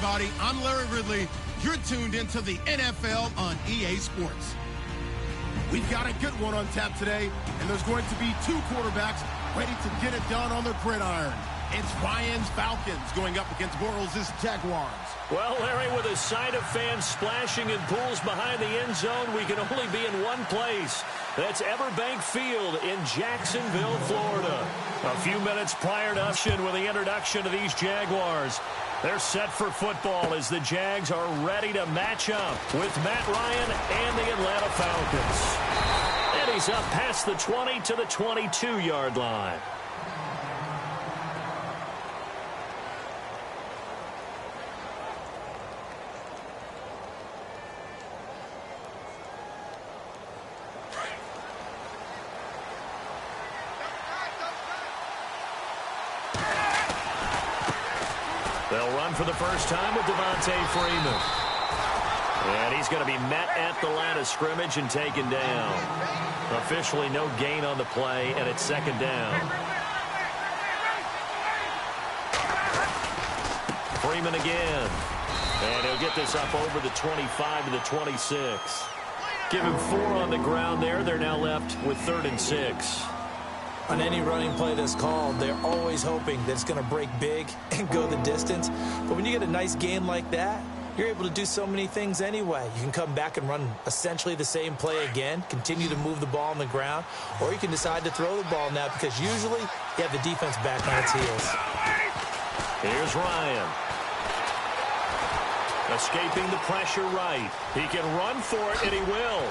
everybody. I'm Larry Ridley. You're tuned into the NFL on EA Sports. We've got a good one on tap today, and there's going to be two quarterbacks ready to get it done on the gridiron. It's Ryan's Falcons going up against Bortles' Jaguars. Well, Larry, with a sight of fans splashing in pools behind the end zone, we can only be in one place. That's Everbank Field in Jacksonville, Florida. A few minutes prior to us with the introduction of these Jaguars. They're set for football as the Jags are ready to match up with Matt Ryan and the Atlanta Falcons. And he's up past the 20 to the 22-yard line. They'll run for the first time with Devontae Freeman. And he's going to be met at the line of scrimmage and taken down. Officially no gain on the play, and it's second down. Freeman again. And he'll get this up over the 25 to the 26. Give him 4 on the ground there. They're now left with 3rd and 6. On any running play that's called, they're always hoping that it's going to break big and go the distance. But when you get a nice game like that, you're able to do so many things anyway. You can come back and run essentially the same play again, continue to move the ball on the ground, or you can decide to throw the ball now because usually you have the defense back on its heels. Here's Ryan. Escaping the pressure right. He can run for it, and he will.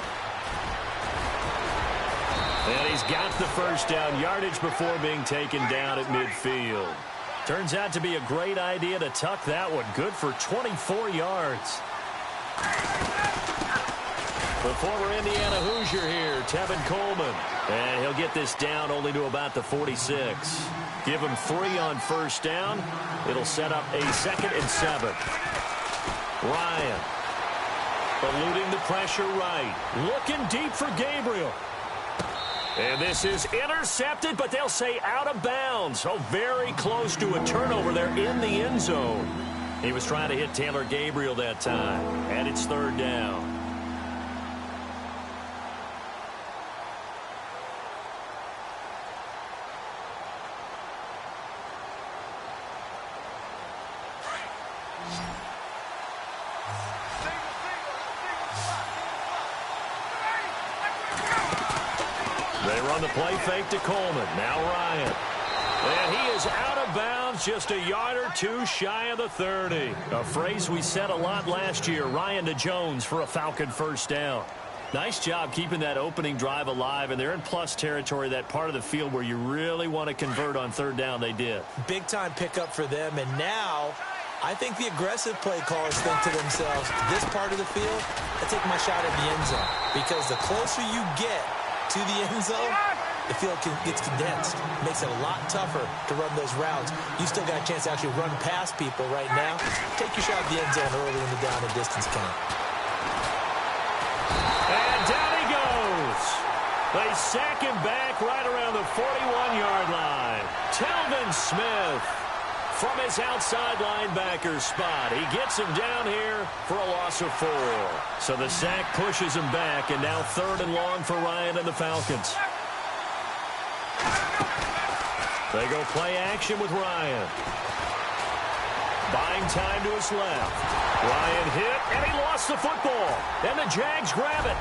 And he's got the first down yardage before being taken down at midfield. Turns out to be a great idea to tuck that one. Good for 24 yards. The former Indiana Hoosier here, Tevin Coleman. And he'll get this down only to about the 46. Give him 3 on first down. It'll set up a 2nd and 7. Ryan. Eluding the pressure right. Looking deep for Gabriel. And this is intercepted, but they'll say out of bounds. So very close to a turnover there in the end zone. He was trying to hit Taylor Gabriel that time. And it's 3rd down. The play fake to Coleman. Now Ryan. And he is out of bounds, just a yard or 2 shy of the 30. A phrase we said a lot last year. Ryan to Jones for a Falcon first down. Nice job keeping that opening drive alive, and they're in plus territory, that part of the field where you really want to convert on 3rd down. They did. Big time pickup for them, and now I think the aggressive play callers think to themselves, this part of the field, I take my shot at the end zone. Because the closer you get to the end zone, the field gets condensed. Makes it a lot tougher to run those routes. You still got a chance to actually run past people right now. Take your shot at the end zone early in the down and distance count. And down he goes. They sack him back right around the 41-yard line. Telvin Smith from his outside linebacker spot. He gets him down here for a loss of 4. So the sack pushes him back, and now 3rd and long for Ryan and the Falcons. They go play action with Ryan. Buying time to his left. Ryan hit, and he lost the football. And the Jags grab it.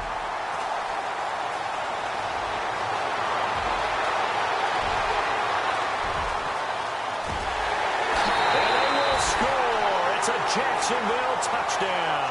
And they will score. It's a Jacksonville touchdown.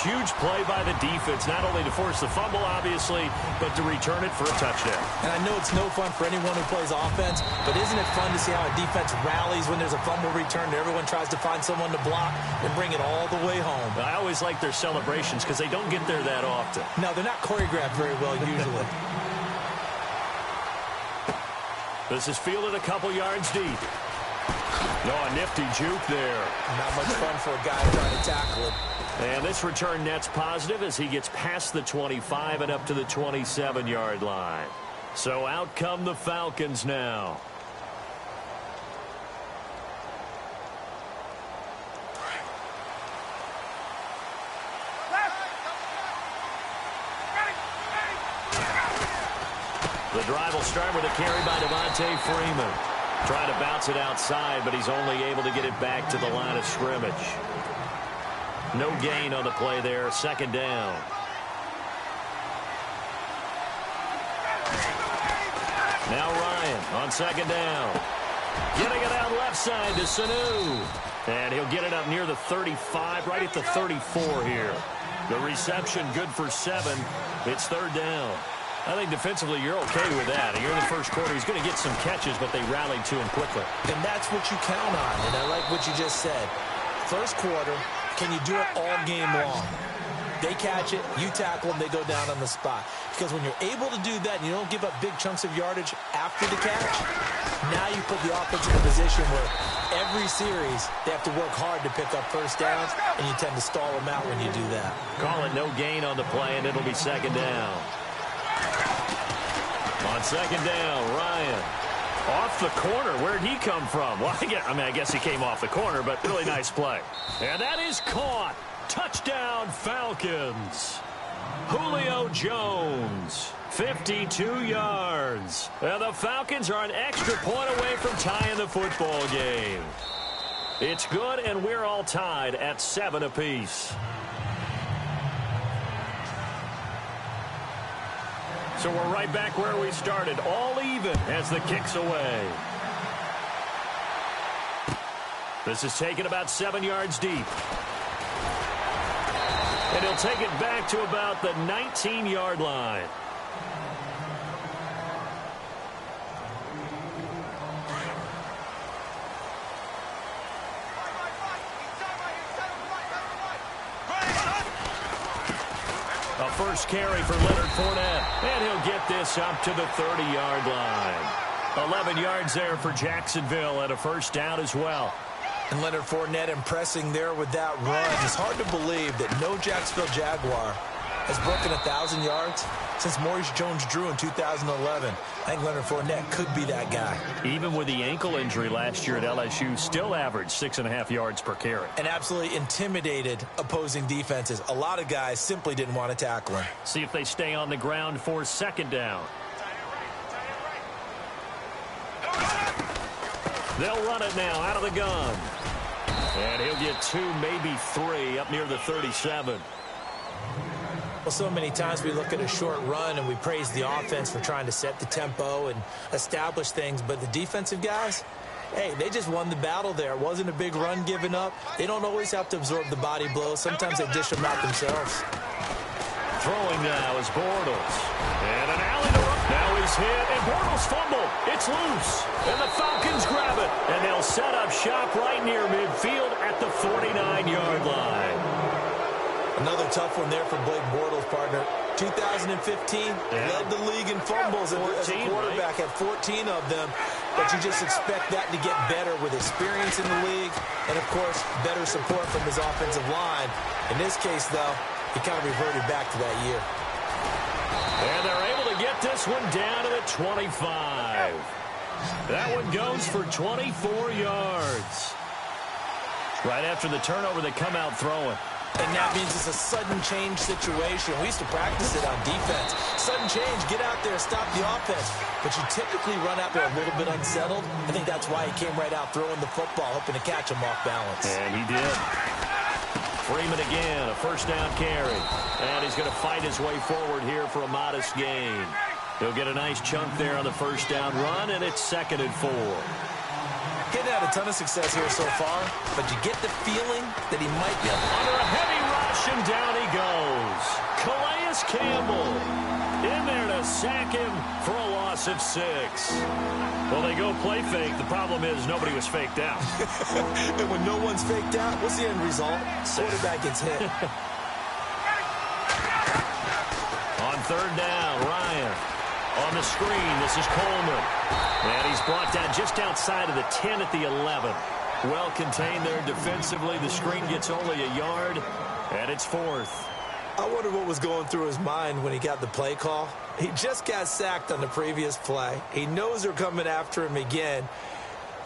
Huge play by the defense, not only to force the fumble, obviously, but to return it for a touchdown. And I know it's no fun for anyone who plays offense, but isn't it fun to see how a defense rallies when there's a fumble return and everyone tries to find someone to block and bring it all the way home? I always like their celebrations because they don't get there that often. No, they're not choreographed very well usually. This is fielded a couple yards deep. No, a nifty juke there. Not much fun for a guy trying to tackle it. And this return net's positive as he gets past the 25 and up to the 27-yard line. So out come the Falcons now. The drive will start with a carry by Devontae Freeman. Trying to bounce it outside, but he's only able to get it back to the line of scrimmage. No gain on the play there. Second down. Now Ryan on second down. Getting it out left side to Sanu. And he'll get it up near the 35, right at the 34 here. The reception good for 7. It's third down. I think defensively you're okay with that. Here in the first quarter, he's going to get some catches, but they rallied to him quickly. And that's what you count on, and I like what you just said. First quarter, can you do it all game long? They catch it, you tackle them, they go down on the spot. Because when you're able to do that and you don't give up big chunks of yardage after the catch, now you put the offense in a position where every series they have to work hard to pick up first downs, and you tend to stall them out when you do that. Call it no gain on the play, and it'll be second down. On second down, Ryan. Off the corner. Where'd he come from? Well, I guess he came off the corner, but really nice play. And that is caught. Touchdown, Falcons. Julio Jones, 52 yards. And the Falcons are an extra point away from tying the football game. It's good, and we're all tied at 7 apiece. So we're right back where we started, all even as the kick's away. This is taken about 7 yards deep. And he'll take it back to about the 19-yard line. A first carry for Leonard Fournette. And he'll get this up to the 30-yard line. 11 yards there for Jacksonville and a first down as well. And Leonard Fournette impressing there with that run. It's hard to believe that no Jacksonville Jaguar has broken 1,000 yards since Maurice Jones-Drew in 2011. I think Leonard Fournette could be that guy. Even with the ankle injury last year at LSU, still averaged 6.5 yards per carry. And absolutely intimidated opposing defenses. A lot of guys simply didn't want to tackle him. See if they stay on the ground for second down. They'll run it now out of the gun. And he'll get 2, maybe 3 up near the 37. Well, so many times we look at a short run and we praise the offense for trying to set the tempo and establish things. But the defensive guys, hey, they just won the battle there. It wasn't a big run given up. They don't always have to absorb the body blows. Sometimes they dish them out themselves. Throwing now is Bortles. And an alley to run. Now he's hit, and Bortles fumbled. It's loose. And the Falcons grab it. And they'll set up shop right near midfield at the 49-yard line. Another tough one there for Blake Bortles, partner. 2015, led the league in fumbles 14, as a quarterback, right? Had 14 of them. But you just expect that to get better with experience in the league and, of course, better support from his offensive line. In this case, though, he kind of reverted back to that year. And they're able to get this one down to the 25. That one goes for 24 yards. Right after the turnover, they come out throwing. And that means it's a sudden change situation. We used to practice it on defense. Sudden change, get out there, stop the offense. But you typically run out there a little bit unsettled. I think that's why he came right out throwing the football, hoping to catch him off balance. And he did. Freeman again, a first down carry. And he's going to fight his way forward here for a modest gain. He'll get a nice chunk there on the first down run, and it's 2nd and 4. Getting had a ton of success here so far, but you get the feeling that he might be under a heavy rush, and down he goes. Calais Campbell in there to sack him for a loss of 6. Well, they go play fake. The problem is nobody was faked out. And when no one's faked out, what's the end result? Quarterback gets hit. On third down, Ryan. On the screen, this is Coleman. And he's brought down just outside of the 10 at the 11. Well contained there defensively. The screen gets only a yard, and it's 4th. I wonder what was going through his mind when he got the play call. He just got sacked on the previous play. He knows they're coming after him again.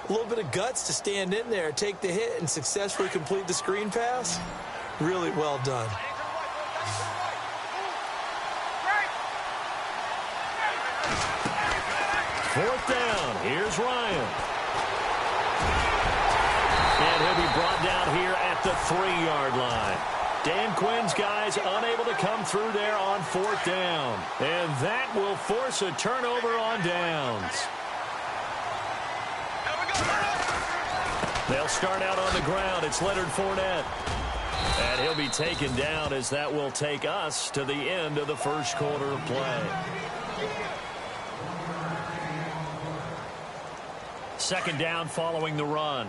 A little bit of guts to stand in there, take the hit, and successfully complete the screen pass. Really well done. 4th down. Here's Ryan. And he'll be brought down here at the 3-yard line. Dan Quinn's guys unable to come through there on 4th down. And that will force a turnover on downs. They'll start out on the ground. It's Leonard Fournette. And he'll be taken down as that will take us to the end of the first quarter of play. 2nd down following the run.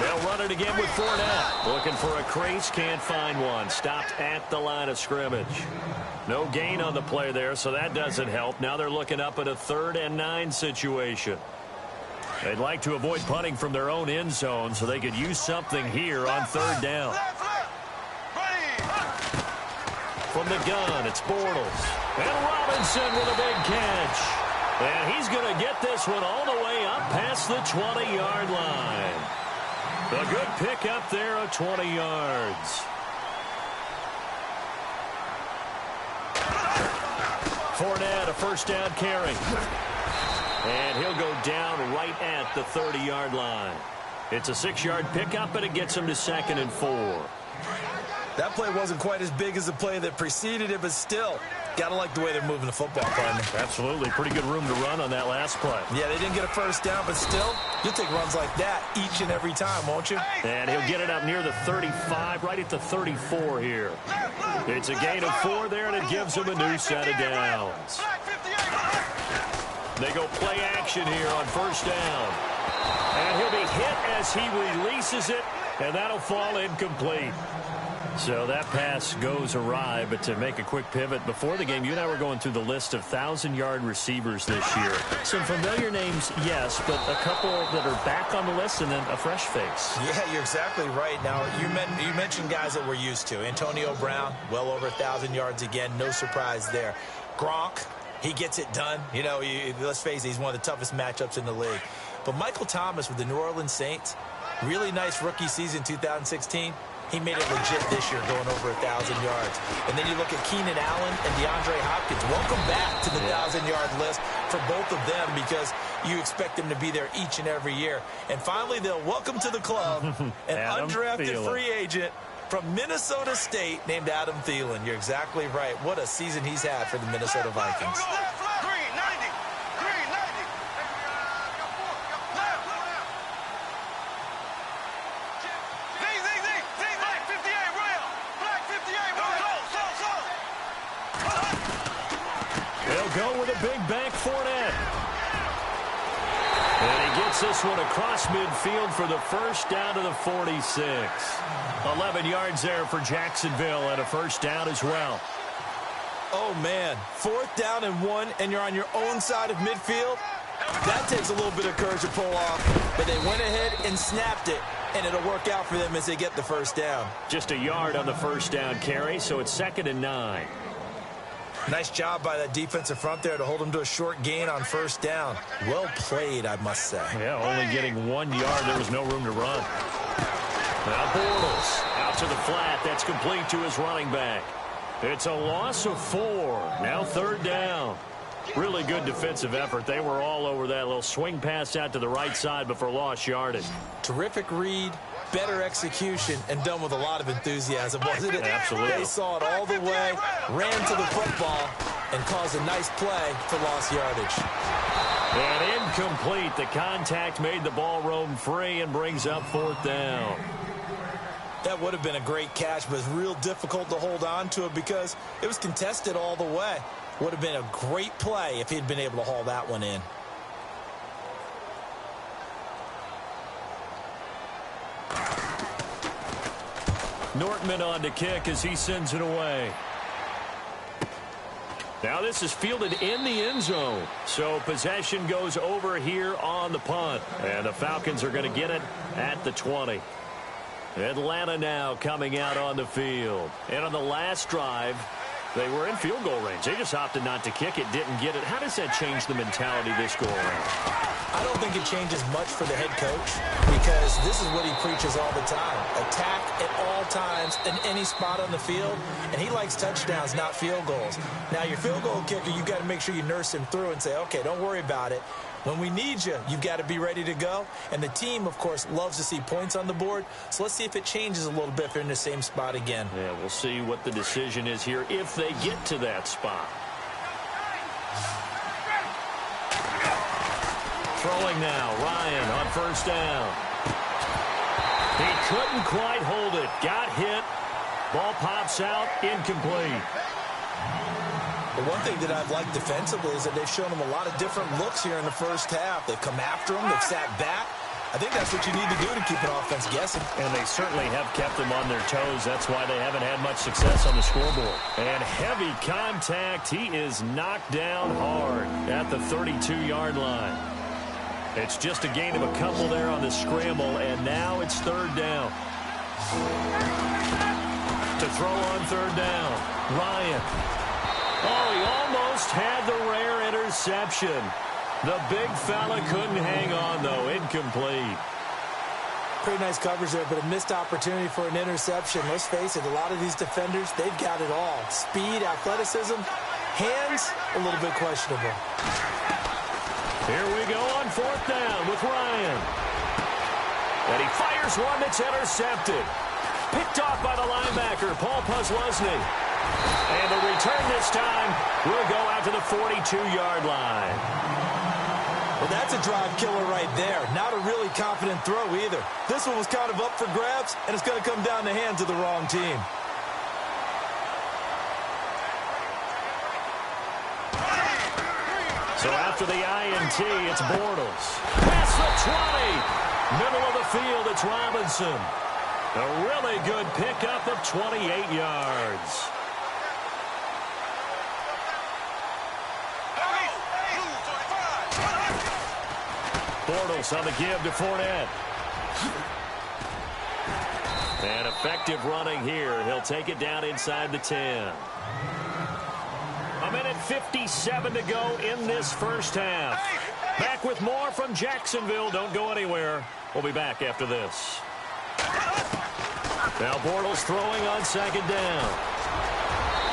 They'll run it again with Fournette. Looking for a crease, can't find one. Stopped at the line of scrimmage. No gain on the play there, so that doesn't help. Now they're looking up at a 3rd and 9 situation. They'd like to avoid punting from their own end zone so they could use something here on 3rd down. From the gun, it's Bortles. And Robinson with a big catch. And he's going to get this one all the way up past the 20-yard line. A good pick up there at 20 yards. Fournette, a 1st down carry. And he'll go down right at the 30-yard line. It's a 6-yard pickup, and it gets him to 2nd and 4. That play wasn't quite as big as the play that preceded it, but still, got to like the way they're moving the football, partner. Absolutely. Pretty good room to run on that last play. Yeah, they didn't get a 1st down, but still, you'll take runs like that each and every time, won't you? And he'll get it up near the 35, right at the 34 here. It's a gain of 4 there, and it gives him a new set of downs. They go play action here on 1st down. And he'll be hit as he releases it, and that'll fall incomplete. So that pass goes awry, but to make a quick pivot, before the game, you and I were going through the list of 1,000-yard receivers this year. Some familiar names, yes, but a couple that are back on the list and then a fresh face. Yeah, you're exactly right. Now, you mentioned guys that we're used to. Antonio Brown, well over 1,000 yards again. No surprise there. Gronk, he gets it done. You know, let's face it, he's one of the toughest matchups in the league. But Michael Thomas with the New Orleans Saints, really nice rookie season 2016. He made it legit this year, going over 1,000 yards. And then you look at Keenan Allen and DeAndre Hopkins. Welcome back to the 1,000-yard list for both of them, because you expect them to be there each and every year. And finally, they'll welcome to the club an undrafted free agent from Minnesota State named Adam Thielen. You're exactly right. What a season he's had for the Minnesota Vikings. Go with a big bank Fournette. And he gets this one across midfield for the 1st down to the 46. 11 yards there for Jacksonville, and a 1st down as well. Oh, man. 4th down and 1, and you're on your own side of midfield. That takes a little bit of courage to pull off, but they went ahead and snapped it, and it'll work out for them as they get the 1st down. Just a yard on the 1st down carry, so it's 2nd and 9. Nice job by that defensive front there to hold them to a short gain on 1st down. Well played, I must say. Yeah, only getting 1 yard. There was no room to run. Now Bortles out to the flat. That's complete to his running back. It's a loss of 4. Now 3rd down. Really good defensive effort. They were all over that little swing pass out to the right side, but for lost yardage. Terrific read, better execution, and done with a lot of enthusiasm, wasn't it? Absolutely. They saw it all the way, ran to the football, and caused a nice play for lost yardage. And incomplete. The contact made the ball roam free and brings up 4th down. That would have been a great catch, but it's real difficult to hold on to it because it was contested all the way. Would have been a great play if he'd been able to haul that one in. Nortman on to kick as he sends it away. Now this is fielded in the end zone. So possession goes over here on the punt. And the Falcons are going to get it at the 20. Atlanta now coming out on the field. And on the last drive, They were in field goal range. They just opted not to kick it, didn't get it. How does that change the mentality this go around? I don't think it changes much for the head coach because this is what he preaches all the time. Attack at all times in any spot on the field, and he likes touchdowns, not field goals. Now, your field goal kicker, you've got to make sure you nurse him through and say, okay, don't worry about it. When we need you, you've got to be ready to go. And the team, of course, loves to see points on the board. So let's see if it changes a little bit if they're in the same spot again. Yeah, we'll see what the decision is here if they get to that spot. Throwing now, Ryan on first down. He couldn't quite hold it. Got hit. Ball pops out, incomplete. The one thing that I've liked defensively is that they've shown him a lot of different looks here in the first half. They've come after him. They've sat back. I think that's what you need to do to keep an offense guessing. And they certainly have kept them on their toes. That's why they haven't had much success on the scoreboard. And heavy contact. He is knocked down hard at the 32-yard line. It's just a gain of a couple there on the scramble, and now it's third down. To throw on third down, Ryan. Oh, he almost had the rare interception. The big fella couldn't hang on, though. Incomplete. Pretty nice coverage there, but a missed opportunity for an interception. Let's face it, a lot of these defenders, they've got it all. Speed, athleticism, hands, a little bit questionable. Here we go on fourth down with Ryan. And he fires one that's intercepted. Picked off by the linebacker, Paul Puslesny. And the return this time will go out to the 42-yard line. Well, that's a drive killer right there. Not a really confident throw either. This one was kind of up for grabs, and it's going to come down the hands of the wrong team. So after the INT, it's Bortles. Past the 20. Middle of the field, it's Robinson. A really good pickup of 28 yards. Bortles on the give to Fournette. And effective running here. He'll take it down inside the 10. A minute 57 to go in this first half. Back with more from Jacksonville. Don't go anywhere. We'll be back after this. Now Bortles throwing on second down.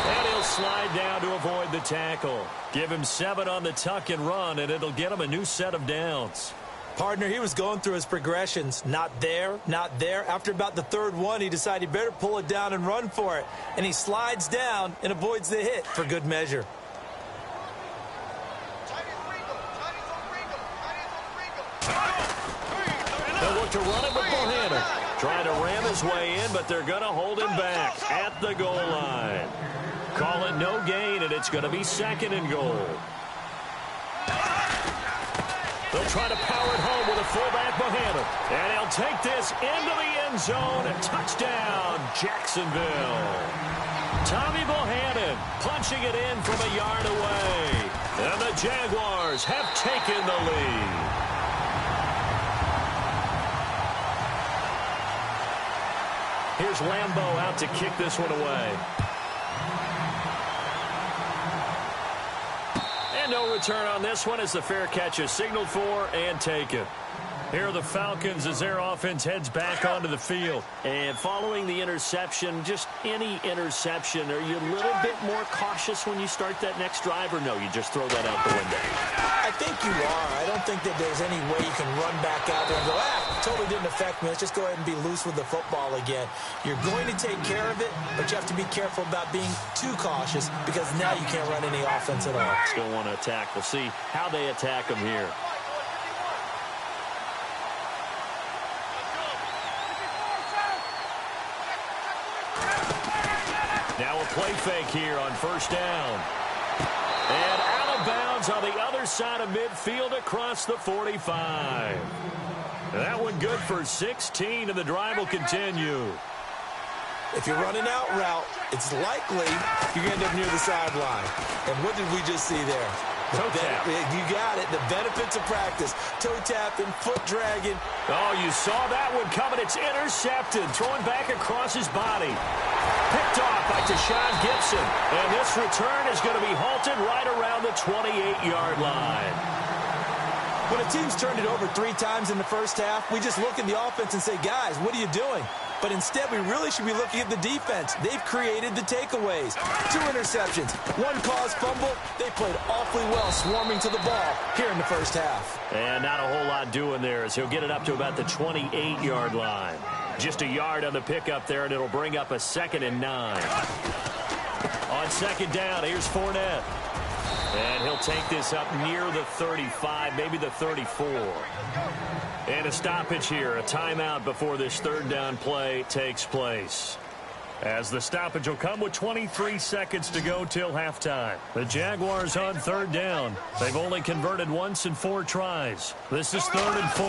And he'll slide down to avoid the tackle. Give him 7 on the tuck and run, and it'll get him a new set of downs. Partner, he was going through his progressions. Not there, not there. After about the third one, he decided he better pull it down and run for it. And he slides down and avoids the hit for good measure. They'll look to run it with Bohannon. Trying to ram his way in, but they're going to hold him back at the goal line. Call it no gain, and it's going to be second and goal. They'll try to power it home with a fullback Bohannon. And he'll take this into the end zone. A touchdown, Jacksonville. Tommy Bohannon punching it in from a yard away. And the Jaguars have taken the lead. Here's Lambeau out to kick this one away. And no return on this one as the fair catch is signaled for and taken. Here are the Falcons as their offense heads back onto the field. And following the interception, just any interception, are you a little bit more cautious when you start that next drive, or no, you just throw that out the window? I think you are. I don't think that there's any way you can run back out there and go, totally didn't affect me. Let's just go ahead and be loose with the football again. You're going to take care of it, but you have to be careful about being too cautious because now you can't run any offense at all. Still want to attack. We'll see how they attack them here. Now a play fake here on first down. And out of bounds on the other side of midfield across the 45. That one good for 16, and the drive will continue. If you're running out route, it's likely you're going to end up near the sideline. And what did we just see there? Toe tap. You got it. The benefits of practice. Toe tapping, foot dragging. Oh, you saw that one coming. It's intercepted. Throwing back across his body. Picked off by Deshaun Gibson. And this return is going to be halted right around the 28-yard line. When a team's turned it over 3 times in the first half, we just look at the offense and say, guys, what are you doing? But instead, we really should be looking at the defense. They've created the takeaways. 2 interceptions, 1 caused fumble. They played awfully well swarming to the ball here in the first half. And not a whole lot doing there as he'll get it up to about the 28-yard line. Just a yard on the pickup there, and it'll bring up a 2nd and 9. On 2nd down, here's Fournette. And he'll take this up near the 35, maybe the 34. And a stoppage here, a timeout before this 3rd down play takes place. As the stoppage will come with 23 seconds to go till halftime. The Jaguars on 3rd down. They've only converted once in 4 tries. This is 3rd and 4.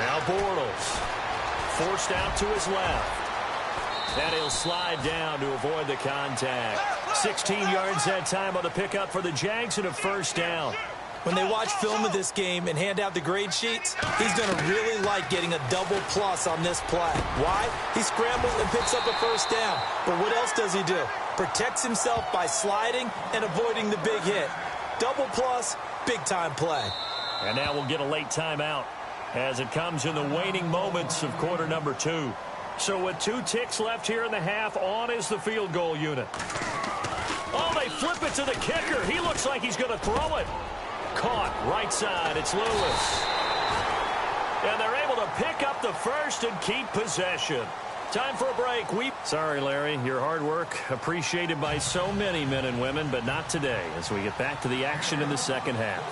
Now Bortles. Forced out to his left. And he'll slide down to avoid the contact. 16 yards that time on the pickup for the Jags and a 1st down. When they watch film of this game and hand out the grade sheets, he's going to really like getting a double plus on this play. Why? He scrambles and picks up a 1st down. But what else does he do? Protects himself by sliding and avoiding the big hit. Double plus, big-time play. And now we'll get a late timeout as it comes in the waning moments of quarter number 2. So with 2 ticks left here in the half, on is the field goal unit. Oh, they flip it to the kicker. He looks like he's going to throw it. Caught right side. It's Lewis. And they're able to pick up the 1st and keep possession. Time for a break. Sorry, Larry. Your hard work appreciated by so many men and women, but not today as we get back to the action in the 2nd half.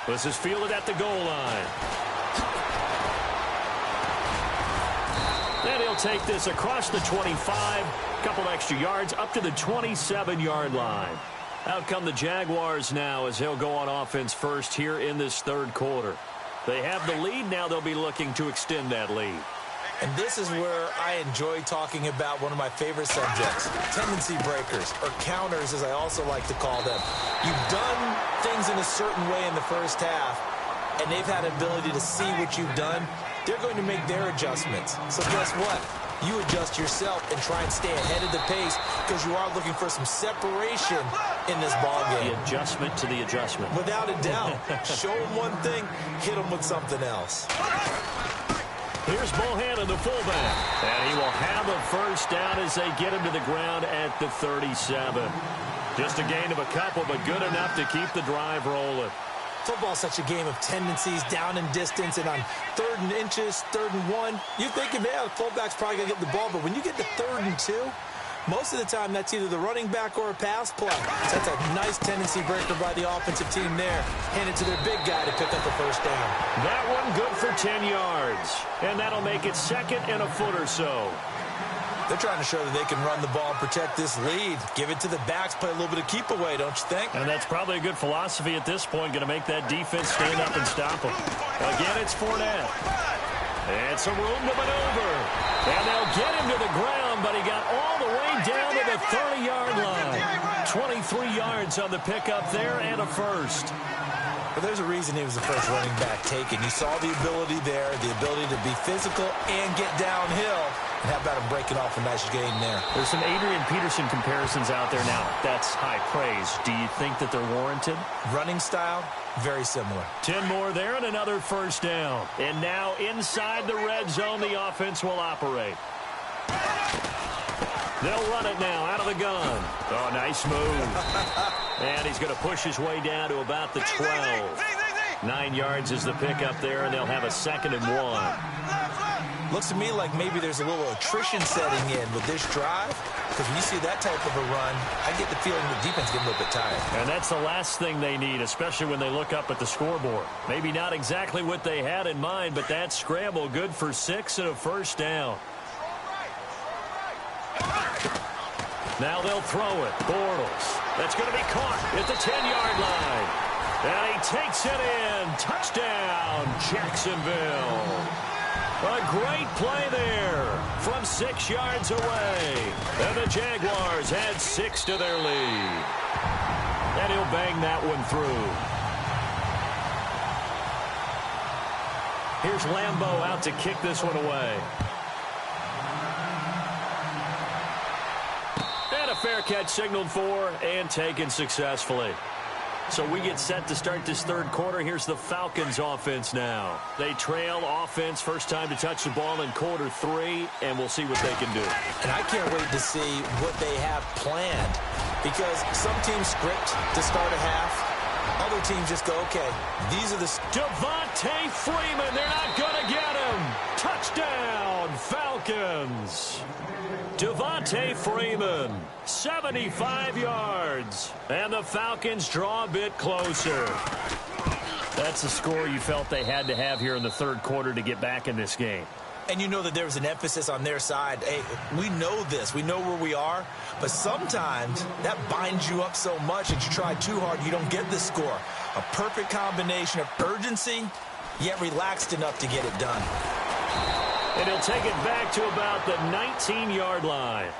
This is fielded at the goal line. And he'll take this across the 25, couple extra yards up to the 27-yard line. Out come the Jaguars now as he'll go on offense first here in this 3rd quarter. They have the lead. Now they'll be looking to extend that lead. And this is where I enjoy talking about one of my favorite subjects, tendency breakers, or counters as I also like to call them. You've done things in a certain way in the first half, and they've had ability to see what you've done. They're going to make their adjustments. So guess what? You adjust yourself and try and stay ahead of the pace because you are looking for some separation in this ballgame. The adjustment to the adjustment. Without a doubt. Show them one thing, hit them with something else. Here's Bohannon, the fullback. And he will have a 1st down as they get him to the ground at the 37. Just a gain of a couple, but good enough to keep the drive rolling. Football's such a game of tendencies, down and distance, and on 3rd and inches, 3rd and 1, you're thinking, yeah, the fullback's probably going to get the ball, but when you get to 3rd and 2, most of the time that's either the running back or a pass play. So that's a nice tendency breaker by the offensive team there. Hand it to their big guy to pick up a 1st down. That one good for 10 yards, and that'll make it 2nd and a foot or so. They're trying to show that they can run the ball and protect this lead. Give it to the backs, play a little bit of keep away, don't you think? And that's probably a good philosophy at this point, going to make that defense stand up and stop them. Again, it's Fournette. And some room to maneuver. And they'll get him to the ground, but he got all the way down to the 30-yard line. 23 yards on the pickup there and a 1st. But there's a reason he was the first running back taken. You saw the ability there, the ability to be physical and get downhill. And how about him breaking off a nice gain there? There's some Adrian Peterson comparisons out there now. That's high praise. Do you think that they're warranted? Running style, very similar. 10 more there and another 1st down. And now inside the red zone, the offense will operate. They'll run it now out of the gun. Oh, nice move. And he's going to push his way down to about the 12. 9 yards is the pickup there, and they'll have a 2nd and 1. Looks to me like maybe there's a little attrition setting in with this drive. Because when you see that type of a run, I get the feeling the defense getting a little bit tired. And that's the last thing they need, especially when they look up at the scoreboard. Maybe not exactly what they had in mind, but that scramble good for 6 and a 1st down. Now they'll throw it. Bortles. That's going to be caught at the 10-yard line. And he takes it in. Touchdown, Jacksonville. A great play there from 6 yards away. And the Jaguars add 6 to their lead. And he'll bang that one through. Here's Lambeau out to kick this one away. And a fair catch signaled for and taken successfully. So we get set to start this third quarter. Here's the Falcons offense now. They trail offense, first time to touch the ball in quarter 3, and we'll see what they can do. And I can't wait to see what they have planned, because some teams script to start a half. Other teams just go, okay, these are the... Devontae Freeman, they're not going to get him. Touchdown, Falcons. Devontae Freeman, 75 yards. And the Falcons draw a bit closer. That's the score you felt they had to have here in the third quarter to get back in this game. And you know that there was an emphasis on their side. Hey, we know this. We know where we are. But sometimes that binds you up so much that you try too hard, you don't get the score. A perfect combination of urgency, yet relaxed enough to get it done. And he'll take it back to about the 19-yard line.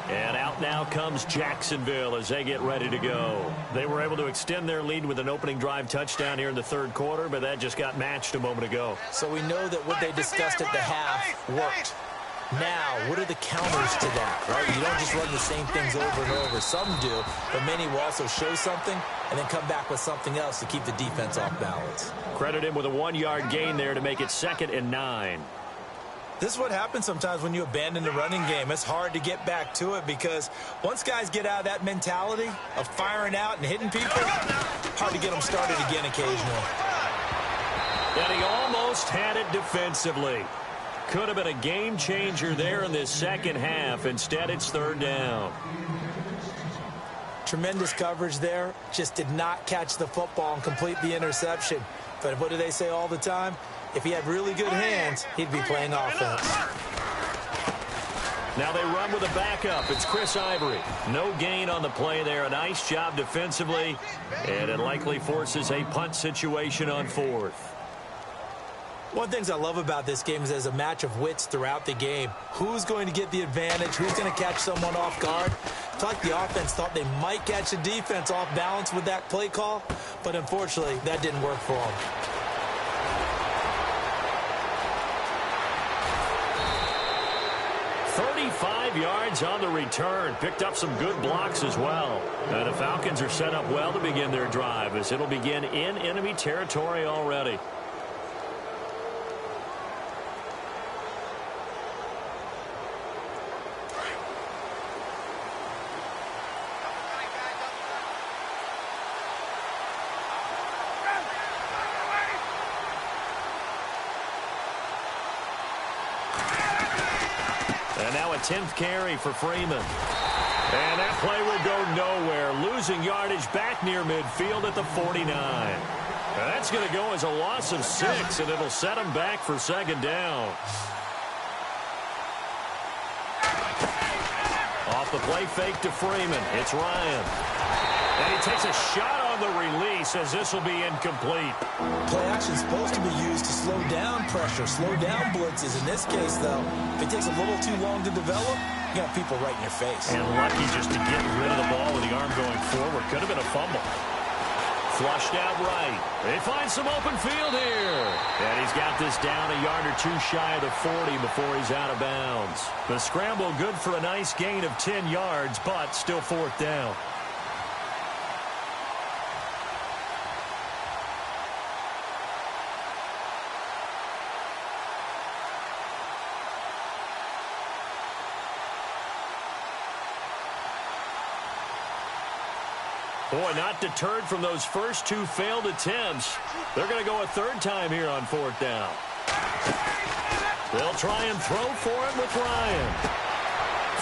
And out now comes Jacksonville as they get ready to go. They were able to extend their lead with an opening drive touchdown here in the third quarter, but that just got matched a moment ago. So we know that what they discussed at the half worked. Now, what are the counters to that, right? You don't just run the same things over and over. Some do, but many will also show something and then come back with something else to keep the defense off balance. Credit him with a 1-yard gain there to make it 2nd and 9. This is what happens sometimes when you abandon the running game. It's hard to get back to it because once guys get out of that mentality of firing out and hitting people, hard to get them started again occasionally. And he almost had it defensively. Could have been a game changer there in this second half. Instead, it's 3rd down. Tremendous coverage there. Just did not catch the football and complete the interception. But what do they say all the time? If he had really good hands, he'd be playing offense. Now they run with a backup. It's Chris Ivory. No gain on the play there. A nice job defensively. And it likely forces a punt situation on 4th. One of the things I love about this game is there's a match of wits throughout the game. Who's going to get the advantage? Who's going to catch someone off guard? I feel like the offense thought they might catch the defense off balance with that play call, but unfortunately, that didn't work for them. Yards on the return. Picked up some good blocks as well. And the Falcons are set up well to begin their drive as it'll begin in enemy territory already. And now a 10th carry for Freeman. And that play will go nowhere. Losing yardage back near midfield at the 49. Now that's going to go as a loss of 6, and it'll set him back for 2nd down. Off the play fake to Freeman. It's Ryan. And he takes a shot on the release as this will be incomplete. Play action is supposed to be used to slow down pressure, slow down blitzes. In this case, though, if it takes a little too long to develop, you got people right in your face. And lucky just to get rid of the ball with the arm going forward. Could have been a fumble. Flushed out right. They find some open field here. And he's got this down a yard or 2 shy of the 40 before he's out of bounds. The scramble good for a nice gain of 10 yards, but still 4th down. Boy, not deterred from those first 2 failed attempts. They're going to go a 3rd time here on 4th down. They'll try and throw for it with Ryan.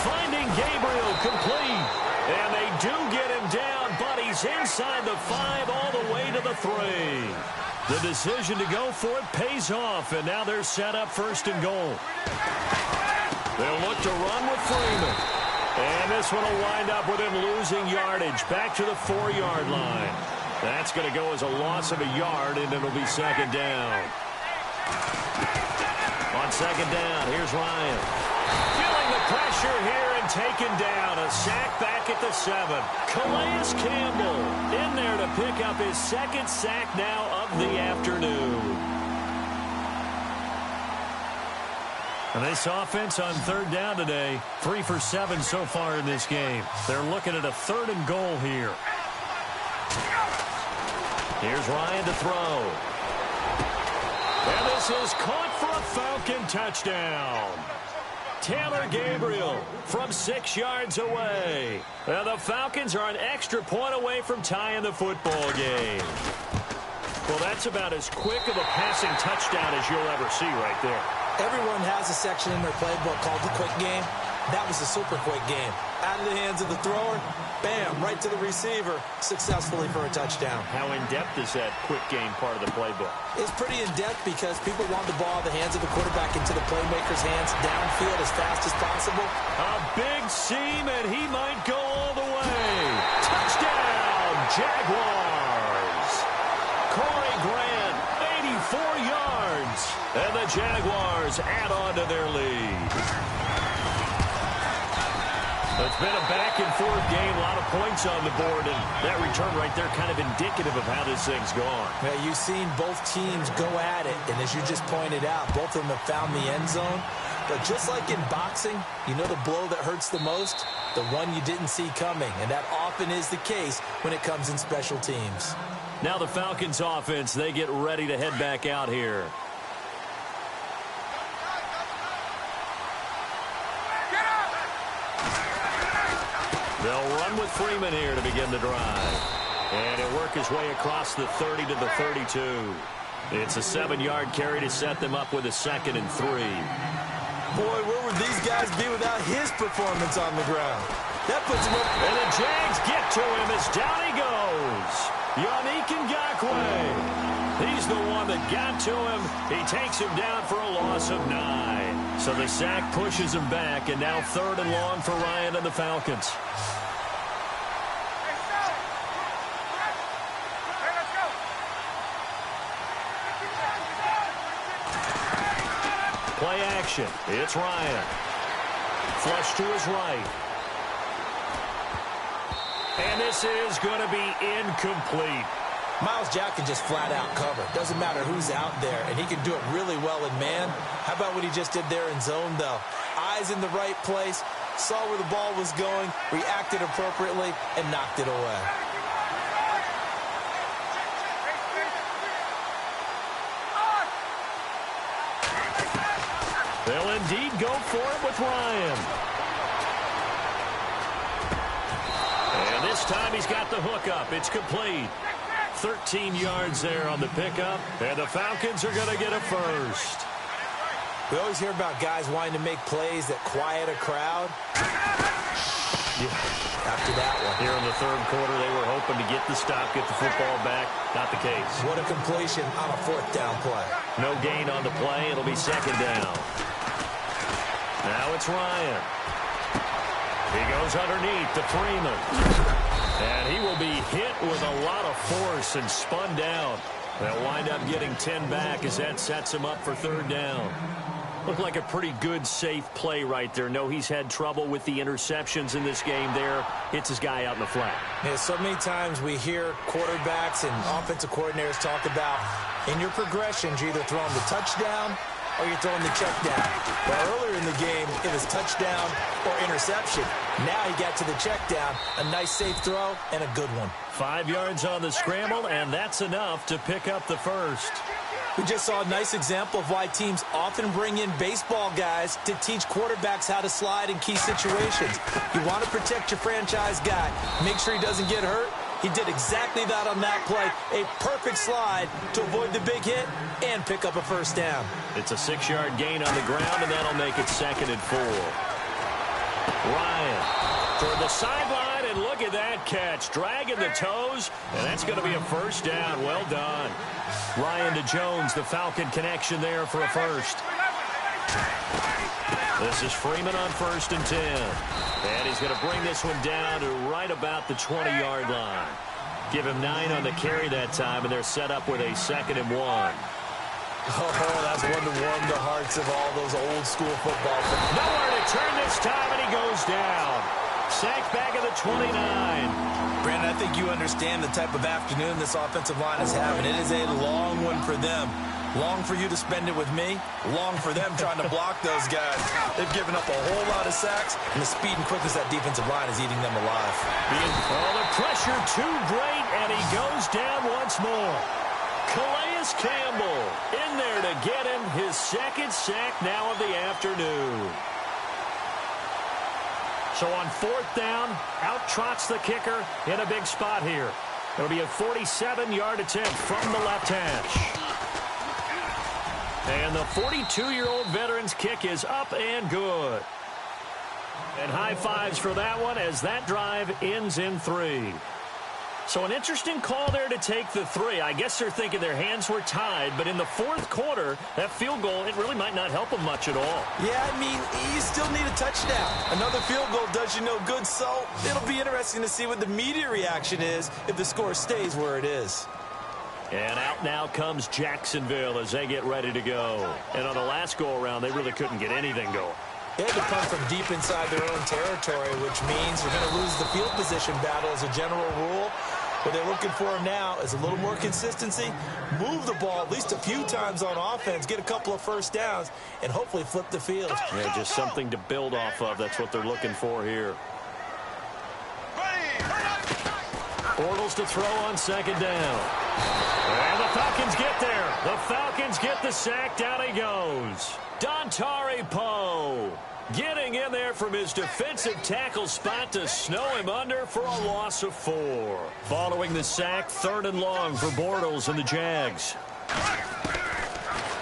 Finding Gabriel complete. And they do get him down, but he's inside the 5 all the way to the 3. The decision to go for it pays off, and now they're set up 1st and goal. They'll look to run with Freeman. And this one will wind up with him losing yardage back to the 4-yard line. That's going to go as a loss of a yard, and it'll be 2nd down. On second down, here's Ryan. Feeling the pressure here and taken down. A sack back at the 7. Calais Campbell in there to pick up his second sack now of the afternoon. And this offense on third down today, 3 for 7 so far in this game. They're looking at a 3rd and goal here. Here's Ryan to throw. And this is caught for a Falcon touchdown. Taylor Gabriel from 6 yards away. And the Falcons are an extra point away from tying the football game. Well, that's about as quick of a passing touchdown as you'll ever see right there. Everyone has a section in their playbook called the quick game. That was a super quick game. Out of the hands of the thrower, bam, right to the receiver, successfully for a touchdown. How in-depth is that quick game part of the playbook? It's pretty in-depth because people want the ball in the hands of the quarterback into the playmaker's hands downfield as fast as possible. A big seam, and he might go all the way. Touchdown, Jaguars. Corey Grant, 84 yards. And the Jaguars add on to their lead. It's been a back-and-forth game, a lot of points on the board, and that return right there kind of indicative of how this thing's gone. Yeah, you've seen both teams go at it, and as you just pointed out, both of them have found the end zone. But just like in boxing, you know the blow that hurts the most? The one you didn't see coming, and that often is the case when it comes in special teams. Now the Falcons offense, they get ready to head back out here. They'll run with Freeman here to begin the drive. And he'll work his way across the 30 to the 32. It's a 7-yard carry to set them up with a 2nd and 3. Boy, where would these guys be without his performance on the ground? That puts him up. And the Jags get to him as down he goes. Yannick Ngakoue. He's the one that got to him. He takes him down for a loss of 9. So the sack pushes him back, and now 3rd and long for Ryan and the Falcons. Play action. It's Ryan. Flush to his right. And this is going to be incomplete. Myles Jack can just flat out cover. Doesn't matter who's out there, and he can do it really well in man. How about what he just did there in zone, though? Eyes in the right place, saw where the ball was going, reacted appropriately, and knocked it away. They'll indeed go for it with Ryan. And this time he's got the hook up. It's complete. 13 yards there on the pickup, and the Falcons are going to get a first. We always hear about guys wanting to make plays that quiet a crowd. Yeah, after that one. Here in the 3rd quarter, they were hoping to get the stop, get the football back. Not the case. What a completion on a 4th down play. No gain on the play. It'll be 2nd down. Now it's Ryan. He goes underneath to Freeman. And he will be hit with a lot of force and spun down. They'll wind up getting 10 back as that sets him up for 3rd down. Looked like a pretty good, safe play right there. No, he's had trouble with the interceptions in this game there. Hits his guy out in the flat. Yeah, so many times we hear quarterbacks and offensive coordinators talk about in your progressions, you're either throwing the touchdown or you're throwing the check down. Well, earlier in the game, it was touchdown or interception. Now he got to the check down, a nice safe throw, and a good one. 5 yards on the scramble, and that's enough to pick up the first. We just saw a nice example of why teams often bring in baseball guys to teach quarterbacks how to slide in key situations. You want to protect your franchise guy. Make sure he doesn't get hurt. He did exactly that on that play. A perfect slide to avoid the big hit and pick up a first down. It's a 6-yard gain on the ground, and that'll make it 2nd and 4. Ryan toward the sideline, and look at that catch. Dragging the toes, and that's going to be a first down. Well done. Ryan to Jones, the Falcon connection there for a first. This is Freeman on 1st and 10. And he's going to bring this one down to right about the 20-yard line. Give him 9 on the carry that time, and they're set up with a 2nd and 1. Oh, that's one to warm the hearts of all those old school football fans. Nowhere to turn this time, and he goes down. Sacked back at the 29. Brandon, I think you understand the type of afternoon this offensive line is having. It is a long one for them. Long for you to spend it with me. Long for them trying to block those guys. They've given up a whole lot of sacks, and the speed and quickness of that defensive line is eating them alive. The pressure too great, and he goes down once more. Calais Campbell in there to get him his second sack now of the afternoon. So on fourth down, out trots the kicker in a big spot here. It'll be a 47-yard attempt from the left hash. And the 42-year-old veteran's kick is up and good. And high fives for that one as that drive ends in 3. So an interesting call there to take the 3. I guess they're thinking their hands were tied, but in the fourth quarter, that field goal, it really might not help them much at all. Yeah, I mean, you still need a touchdown. Another field goal does you no good, so it'll be interesting to see what the media reaction is if the score stays where it is. And out now comes Jacksonville as they get ready to go. And on the last go-around, they really couldn't get anything going. They had to punt from deep inside their own territory, which means you're going to lose the field position battle as a general rule. What they're looking for now is a little more consistency, move the ball at least a few times on offense, get a couple of first downs, and hopefully flip the field. Yeah, just something to build off of. That's what they're looking for here. Bortles to throw on second down. And the Falcons get there. The Falcons get the sack. Down he goes. Dontari Poe getting in there from his defensive tackle spot to snow him under for a loss of 4. Following the sack, 3rd and long for Bortles and the Jags.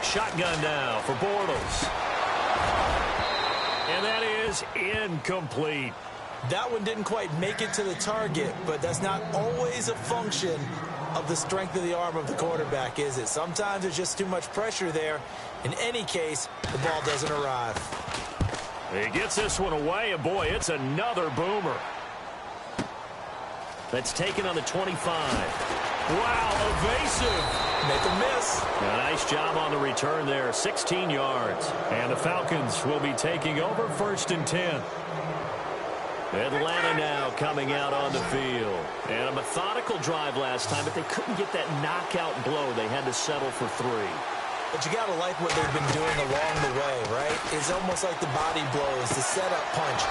Shotgun now for Bortles. And that is incomplete. That one didn't quite make it to the target, but that's not always a function of the strength of the arm of the quarterback, is it? Sometimes there's just too much pressure there. In any case, the ball doesn't arrive. He gets this one away, and boy, it's another boomer. That's taken on the 25. Wow, evasive. Make a miss. A nice job on the return there, 16 yards. And the Falcons will be taking over 1st and 10. Atlanta now coming out on the field. And a methodical drive last time, but they couldn't get that knockout blow. They had to settle for 3. But you got to like what they've been doing along the way, right? It's almost like the body blows, the setup punch.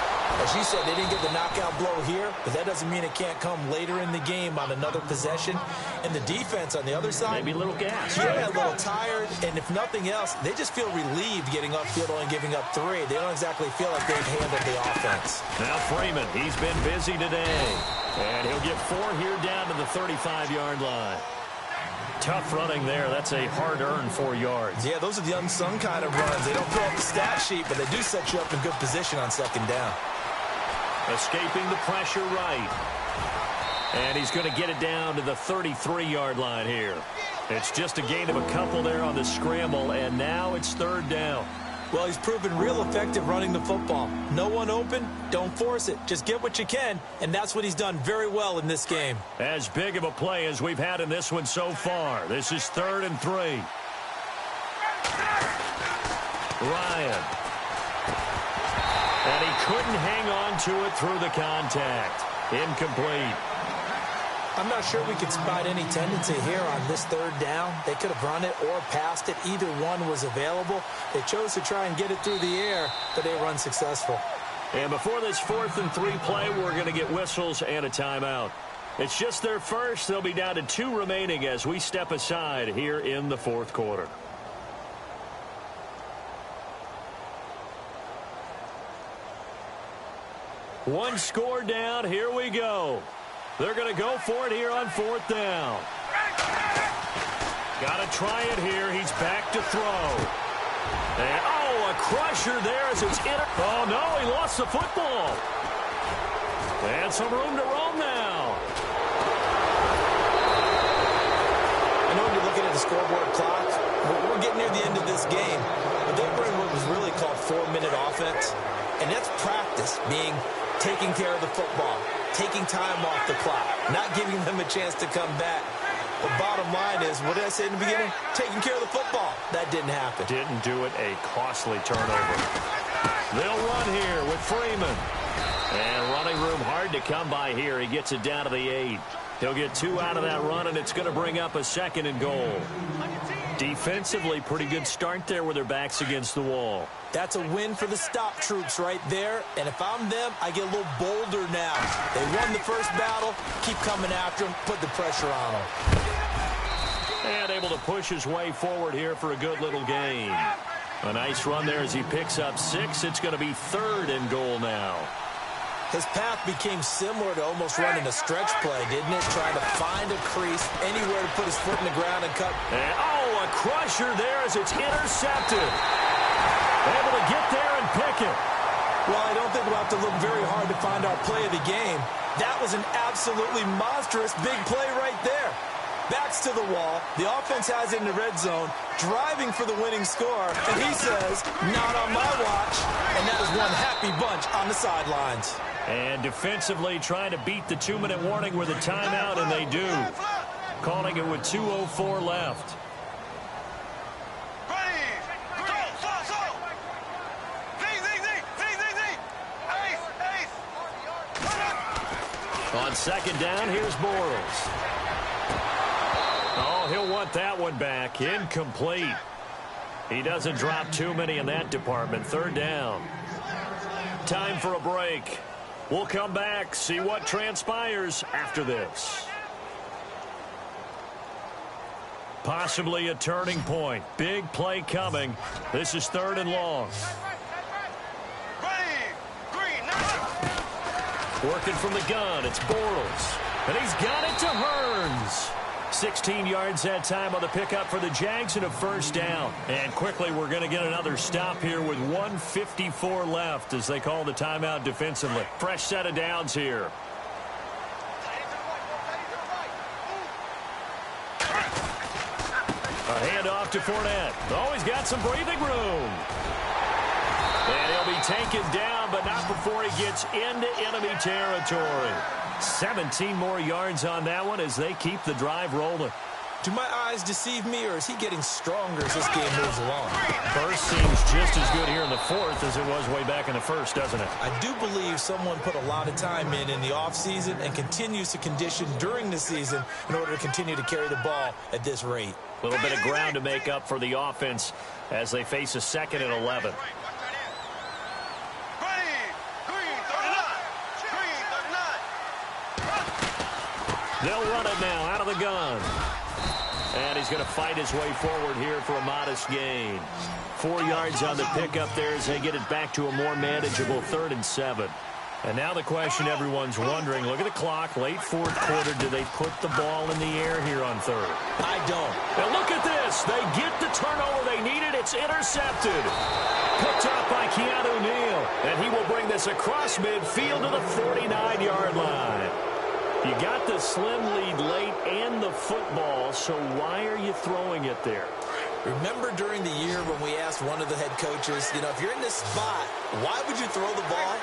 As you said, they didn't get the knockout blow here, but that doesn't mean it can't come later in the game on another possession. And the defense on the other side, maybe a little gas. Yeah, a little tired. And if nothing else, they just feel relieved getting upfield, only giving up 3. They don't exactly feel like they've handled the offense. Now Freeman, he's been busy today. And he'll get 4 here down to the 35-yard line. Tough running there. That's a hard-earned 4 yards. Yeah, those are the unsung kind of runs. They don't fill up the stat sheet, but they do set you up in good position on second down. Escaping the pressure right. And he's going to get it down to the 33-yard line here. It's just a gain of a couple there on the scramble, and now it's 3rd down. Well, he's proven real effective running the football. No one open, don't force it. Just get what you can, and that's what he's done very well in this game. As big of a play as we've had in this one so far. This is 3rd and 3. Ryan. And he couldn't hang on to it through the contact. Incomplete. I'm not sure we could spot any tendency here on this 3rd down. They could have run it or passed it. Either one was available. They chose to try and get it through the air, but they were unsuccessful. And before this 4th and 3 play, we're going to get whistles and a timeout. It's just their first. They'll be down to 2 remaining as we step aside here in the 4th quarter. One score down. Here we go. They're going to go for it here on 4th down. Got to try it here. He's back to throw. And, oh, a crusher there as it's in. Oh, no, he lost the football. And some room to roam now. I know when you're looking at the scoreboard clock, we're getting near the end of this game. But they were in what was really called 4-minute offense. And that's practice, being taking care of the football, taking time off the clock, not giving them a chance to come back. But bottom line is, what did I say in the beginning? Taking care of the football. That didn't happen. Didn't do it. A costly turnover. They'll run here with Freeman. And running room hard to come by here. He gets it down to the 8. He'll get 2 out of that run, and it's going to bring up a 2nd and goal. Defensively, pretty good start there with their backs against the wall. That's a win for the stop troops right there. And if I'm them, I get a little bolder now. They won the first battle. Keep coming after them. Put the pressure on them. And able to push his way forward here for a good little gain. A nice run there as he picks up 6. It's going to be 3rd and goal now. His path became similar to almost running a stretch play, didn't it? Trying to find a crease, anywhere to put his foot in the ground and cut. And, a crusher there as it's intercepted. Able to get there and pick it. Well, I don't think we'll have to look very hard to find our play of the game. That was an absolutely monstrous big play right there. Backs to the wall. The offense has it in the red zone, driving for the winning score. And he says, not on my watch. And that is one happy bunch on the sidelines. And defensively trying to beat the 2-minute warning with a timeout, and they do. Calling it with 2:04 left. On 2nd down, here's Bortles. Oh, he'll want that one back. Incomplete. He doesn't drop too many in that department. 3rd down. Time for a break. We'll come back, see what transpires after this. Possibly a turning point. Big play coming. This is 3rd and long. Working from the gun, it's Bortles. And he's got it to Hearns. 16 yards that time on the pickup for the Jags and a 1st down. And quickly we're going to get another stop here with 1:54 left as they call the timeout defensively. Fresh set of downs here. A handoff to Fournette. Oh, he's got some breathing room. And he'll be taken down, but not before he gets into enemy territory. 17 more yards on that one as they keep the drive rolling. Do my eyes deceive me, or is he getting stronger as this game moves along? Burst seems just as good here in the 4th as it was way back in the 1st, doesn't it? I do believe someone put a lot of time in the offseason and continues to condition during the season in order to continue to carry the ball at this rate. A little bit of ground to make up for the offense as they face a 2nd and 11. They'll run it now out of the gun. And he's going to fight his way forward here for a modest gain. 4 yards on the pickup there as they get it back to a more manageable 3rd and 7. And now the question everyone's wondering, look at the clock, late 4th quarter, do they put the ball in the air here on 3rd? I don't. And look at this. They get the turnover they needed. It's intercepted. Picked up by Keanu Neal. And he will bring this across midfield to the 49-yard line. You got the slim lead late and the football, so why are you throwing it there? Remember during the year when we asked one of the head coaches, if you're in this spot, why would you throw the ball?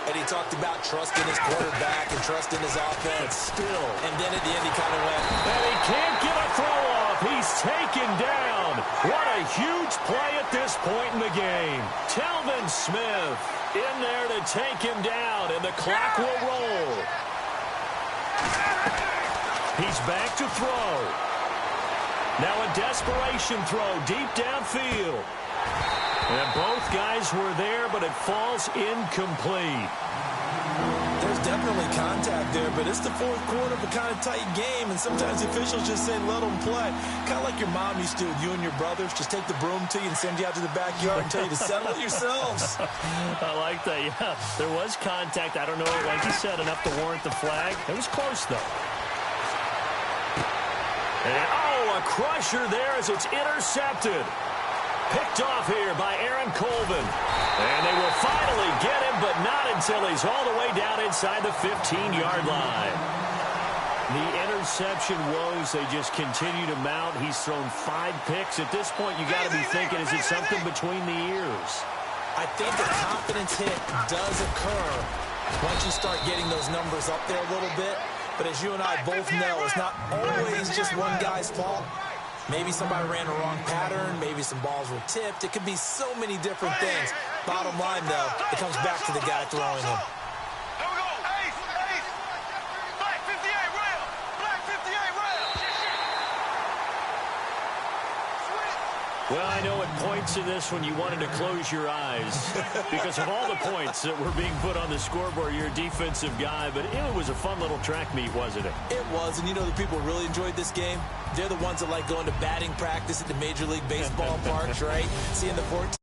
And he talked about trusting his quarterback and trusting his offense. But still. And then at the end he kind of went. And he can't get a throw off. He's taken down. What a huge play at this point in the game. Telvin Smith in there to take him down, and the clock will roll. He's back to throw. Now a desperation throw deep downfield. And both guys were there, but it falls incomplete. There's definitely contact there, but it's the 4th quarter of a kind of tight game, and sometimes the officials just say let them play. Kind of like your mom used to with you and your brothers. Just take the broom to you and send you out to the backyard and tell you to settle it yourselves. I like that, yeah. There was contact. I don't know, like you said, enough to warrant the flag. It was close, though. And, a crusher there as it's intercepted. Picked off here by Aaron Colvin. And they will finally get him, but not until he's all the way down inside the 15-yard line. The interception woes, they just continue to mount. He's thrown 5 picks. At this point, you got to be thinking, is it something between the ears? I think a confidence hit does occur once you start getting those numbers up there a little bit. But as you and I both know, it's not always just one guy's fault. Maybe somebody ran a wrong pattern. Maybe some balls were tipped. It could be so many different things. Bottom line, though, it comes back to the guy throwing them. Well, I know at points in this when you wanted to close your eyes because of all the points that were being put on the scoreboard. You're a defensive guy, but it was a fun little track meet, wasn't it? It was, and you know the people who really enjoyed this game? They're the ones that like going to batting practice at the Major League Baseball parks, right? Seeing the 14